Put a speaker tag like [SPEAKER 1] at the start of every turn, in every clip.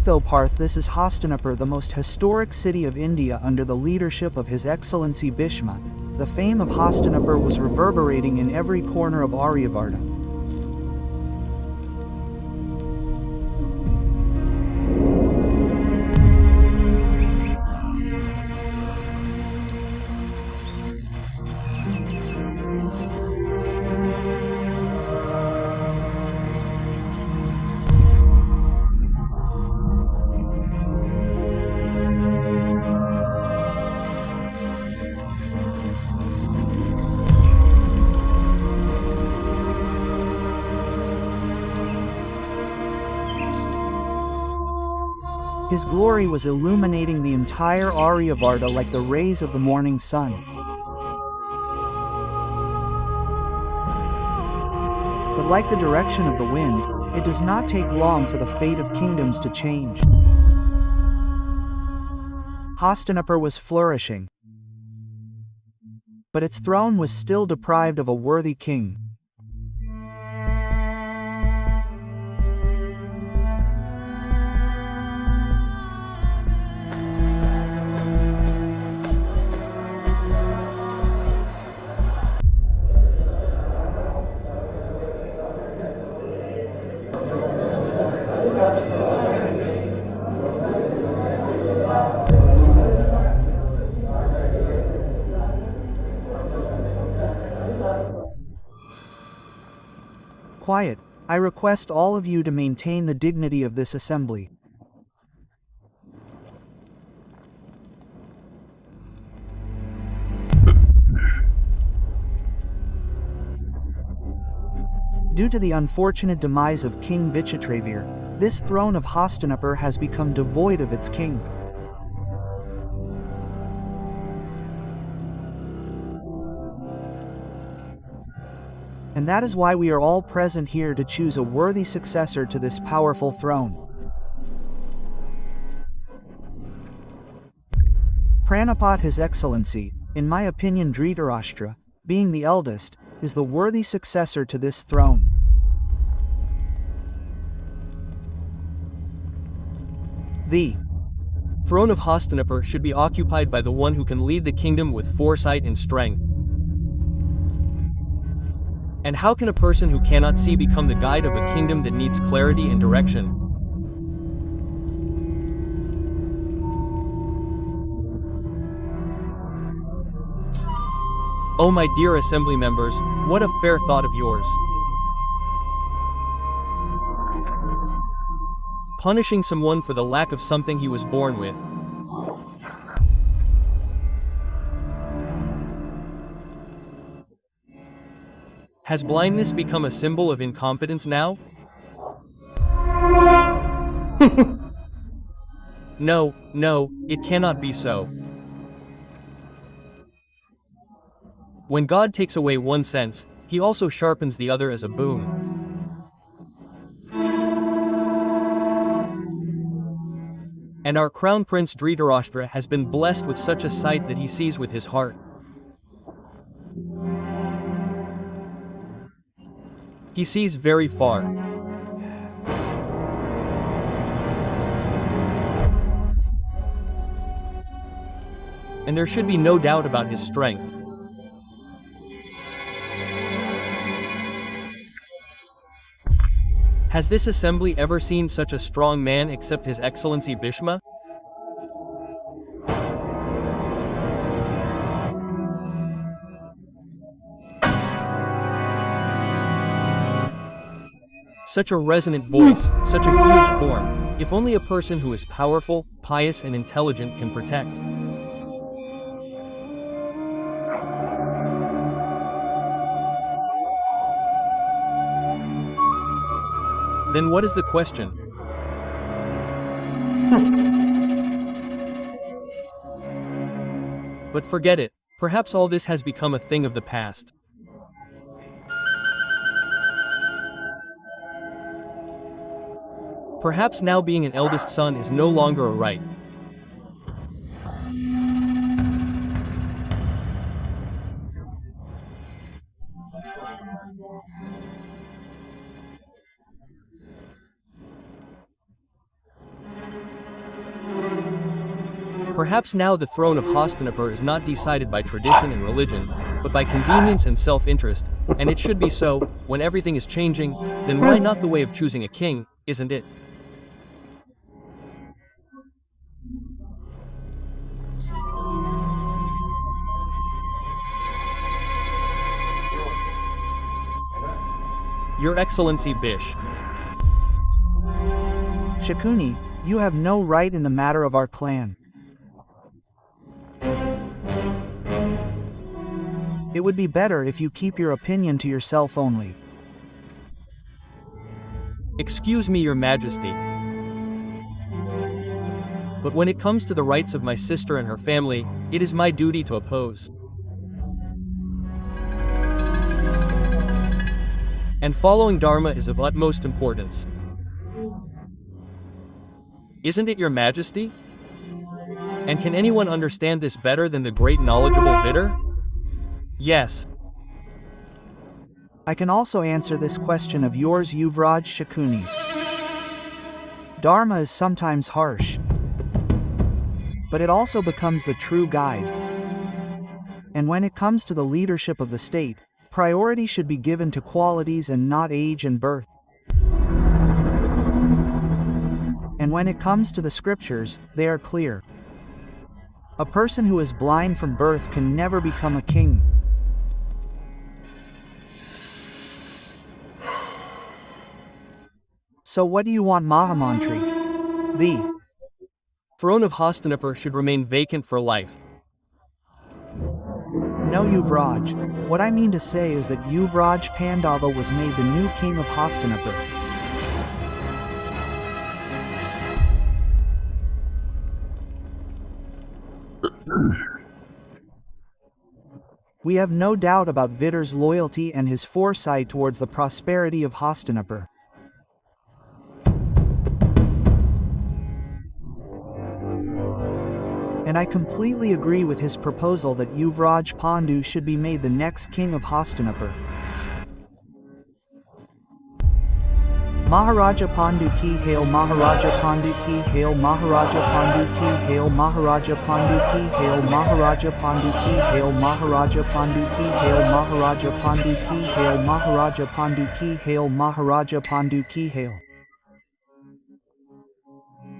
[SPEAKER 1] Uthoparth, this is Hastinapur, the most historic city of India under the leadership of His Excellency Bhishma. The fame of Hastinapur was reverberating in every corner of Aryavarta. His glory was illuminating the entire Aryavarta like the rays of the morning sun. But like the direction of the wind, it does not take long for the fate of kingdoms to change. Hastinapur was flourishing, but its throne was still deprived of a worthy king. Quiet. I request all of you to maintain the dignity of this assembly. Due to the unfortunate demise of King Vichitravir, this throne of Hastinapur has become devoid of its king. And that is why we are all present here to choose a worthy successor to this powerful throne. Pranapat, His Excellency, in my opinion Dhritarashtra, being the eldest, is the worthy successor to this throne. The
[SPEAKER 2] throne of Hastinapur should be occupied by the one who can lead the kingdom with foresight and strength. And how can a person who cannot see become the guide of a kingdom that needs clarity and direction? Oh my dear assembly members, what a fair thought of yours. Punishing someone for the lack of something he was born with. Has blindness become a symbol of incompetence now? No, no, it cannot be so. When God takes away one sense, He also sharpens the other as a boon. And our crown prince Dhritarashtra has been blessed with such a sight that he sees with his heart. He sees very far. And there should be no doubt about his strength. Has this assembly ever seen such a strong man except His Excellency Bhishma? Such a resonant voice, such a huge form, if only a person who is powerful, pious and intelligent can protect. Then what is the question? But forget it, perhaps all this has become a thing of the past. Perhaps now being an eldest son is no longer a right. Perhaps now the throne of Hastinapur is not decided by tradition and religion, but by convenience and self-interest, and it should be so. When everything is changing, then why not the way of choosing a king, isn't it? Your Excellency Bish.
[SPEAKER 1] Shakuni, you have no right in the matter of our clan. It would be better if you keep your opinion to yourself only.
[SPEAKER 2] Excuse me, Your Majesty. But when it comes to the rights of my sister and her family, it is my duty to oppose. And following Dharma is of utmost importance. Isn't it, Your Majesty? And can anyone understand this better than the great knowledgeable Vidar? Yes.
[SPEAKER 1] I can also answer this question of yours, Yuvraj Shakuni. Dharma is sometimes harsh, but it also becomes the true guide. And when it comes to the leadership of the state, priority should be given to qualities and not age and birth. And when it comes to the scriptures, they are clear. A person who is blind from birth can never become a king. So what do you want, Mahamantri? The
[SPEAKER 2] throne of Hastinapur should remain vacant for life.
[SPEAKER 1] No, Yuvraj. What I mean to say is that Yuvraj Pandava was made the new king of Hastinapur. We have no doubt about Vidar's loyalty and his foresight towards the prosperity of Hastinapur. And I completely agree with his proposal that Yuvraj Pandu should be made the next king of Hastinapur. Maharaja Pandu ki hail, Maharaja Pandu ki hail, Maharaja Pandu ki hail, Maharaja Pandu ki hail, Maharaja Pandu ki hail, Maharaja Pandu ki hail, Maharaja Pandu ki hail, Maharaja Pandu ki hail, Maharaja Pandu ki hail.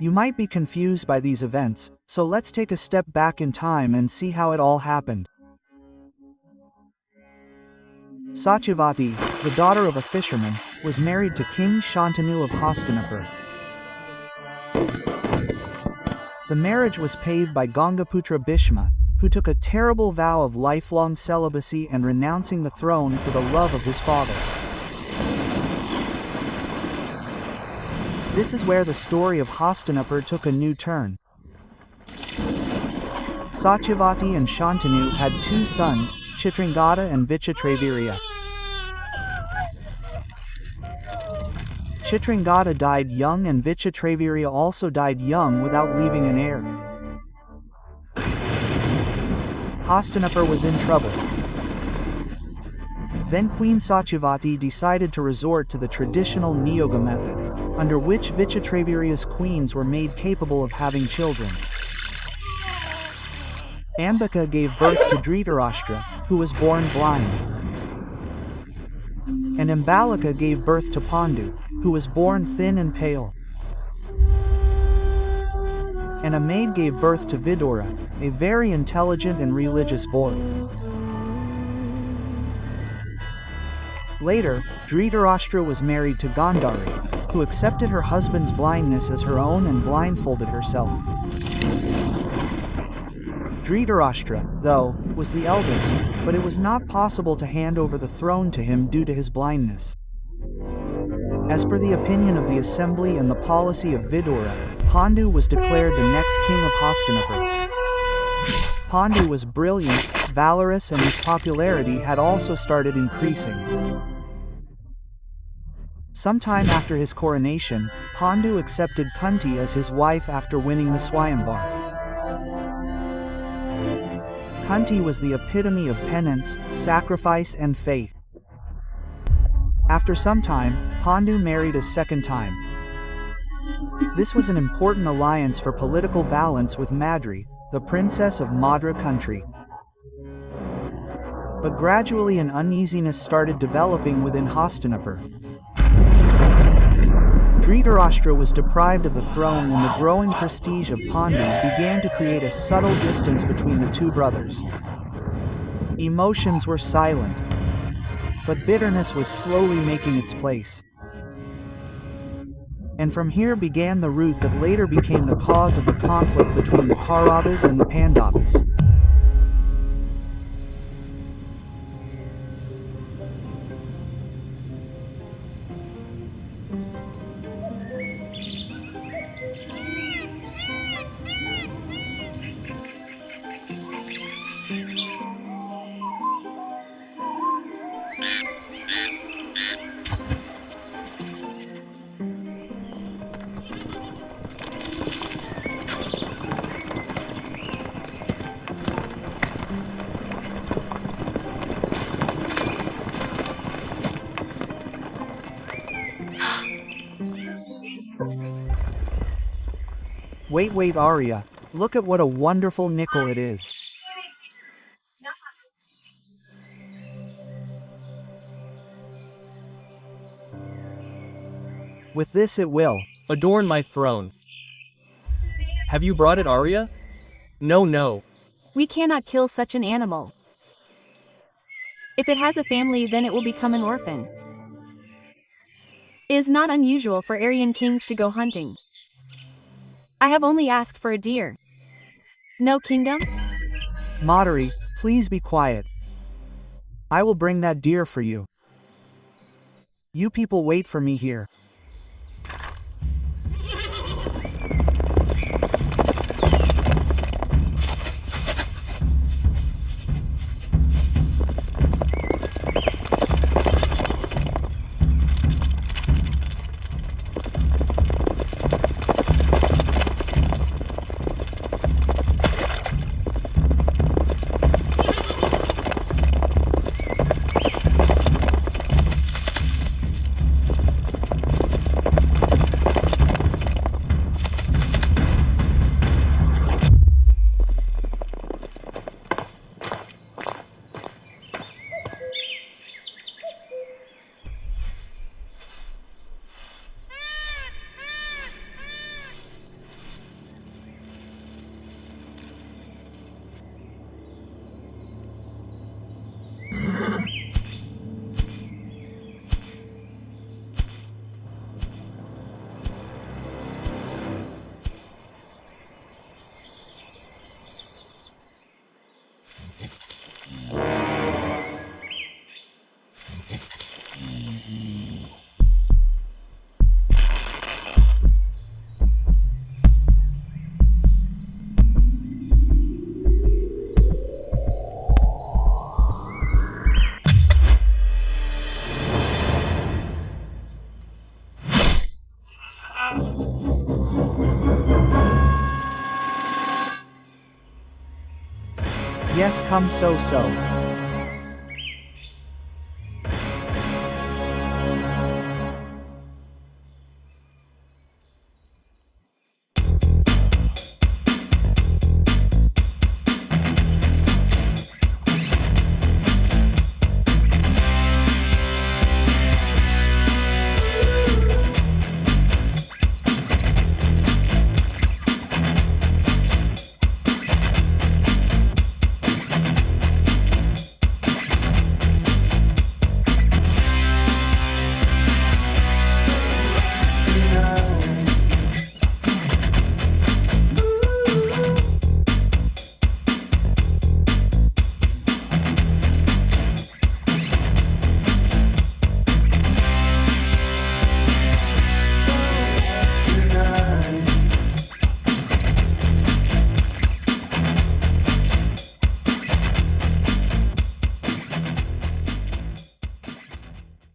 [SPEAKER 1] You might be confused by these events, so let's take a step back in time and see how it all happened. Satyavati, the daughter of a fisherman, was married to King Shantanu of Hastinapur. The marriage was paved by Gangaputra Bhishma, who took a terrible vow of lifelong celibacy and renouncing the throne for the love of his father. This is where the story of Hastinapur took a new turn. Satyavati and Shantanu had two sons, Chitrangada and Vichitravirya. Chitrangada died young and Vichitravirya also died young without leaving an heir. Hastinapur was in trouble. Then Queen Satyavati decided to resort to the traditional Niyoga method, under which Vichitravirya's queens were made capable of having children. Ambika gave birth to Dhritarashtra, who was born blind. And Ambalika gave birth to Pandu, who was born thin and pale. And a maid gave birth to Vidura, a very intelligent and religious boy. Later, Dhritarashtra was married to Gandhari, who accepted her husband's blindness as her own and blindfolded herself. Dhritarashtra, though, was the eldest, but it was not possible to hand over the throne to him due to his blindness. As per the opinion of the assembly and the policy of Vidura, Pandu was declared the next king of Hastinapur. Pandu was brilliant, valorous, and his popularity had also started increasing. Sometime after his coronation, Pandu accepted Kunti as his wife after winning the Swayamvar. Kunti was the epitome of penance, sacrifice, and faith. After some time, Pandu married a second time. This was an important alliance for political balance with Madri, the princess of Madra country. But gradually an uneasiness started developing within Hastinapur. Dhritarashtra was deprived of the throne, and the growing prestige of Pandu began to create a subtle distance between the two brothers. Emotions were silent, but bitterness was slowly making its place. And from here began the root that later became the cause of the conflict between the Kauravas and the Pandavas. Wait, Arya, look at what a wonderful nickel it is. With this it will
[SPEAKER 2] Adorn my throne. Have you brought it, Arya? No, no.
[SPEAKER 3] We cannot kill such an animal. If it has a family, then it will become an orphan. It is not unusual for Aryan kings to go hunting. I have only asked for a deer. No kingdom?
[SPEAKER 1] Madari, please be quiet. I will bring that deer for you. You people wait for me here. Yes, come so.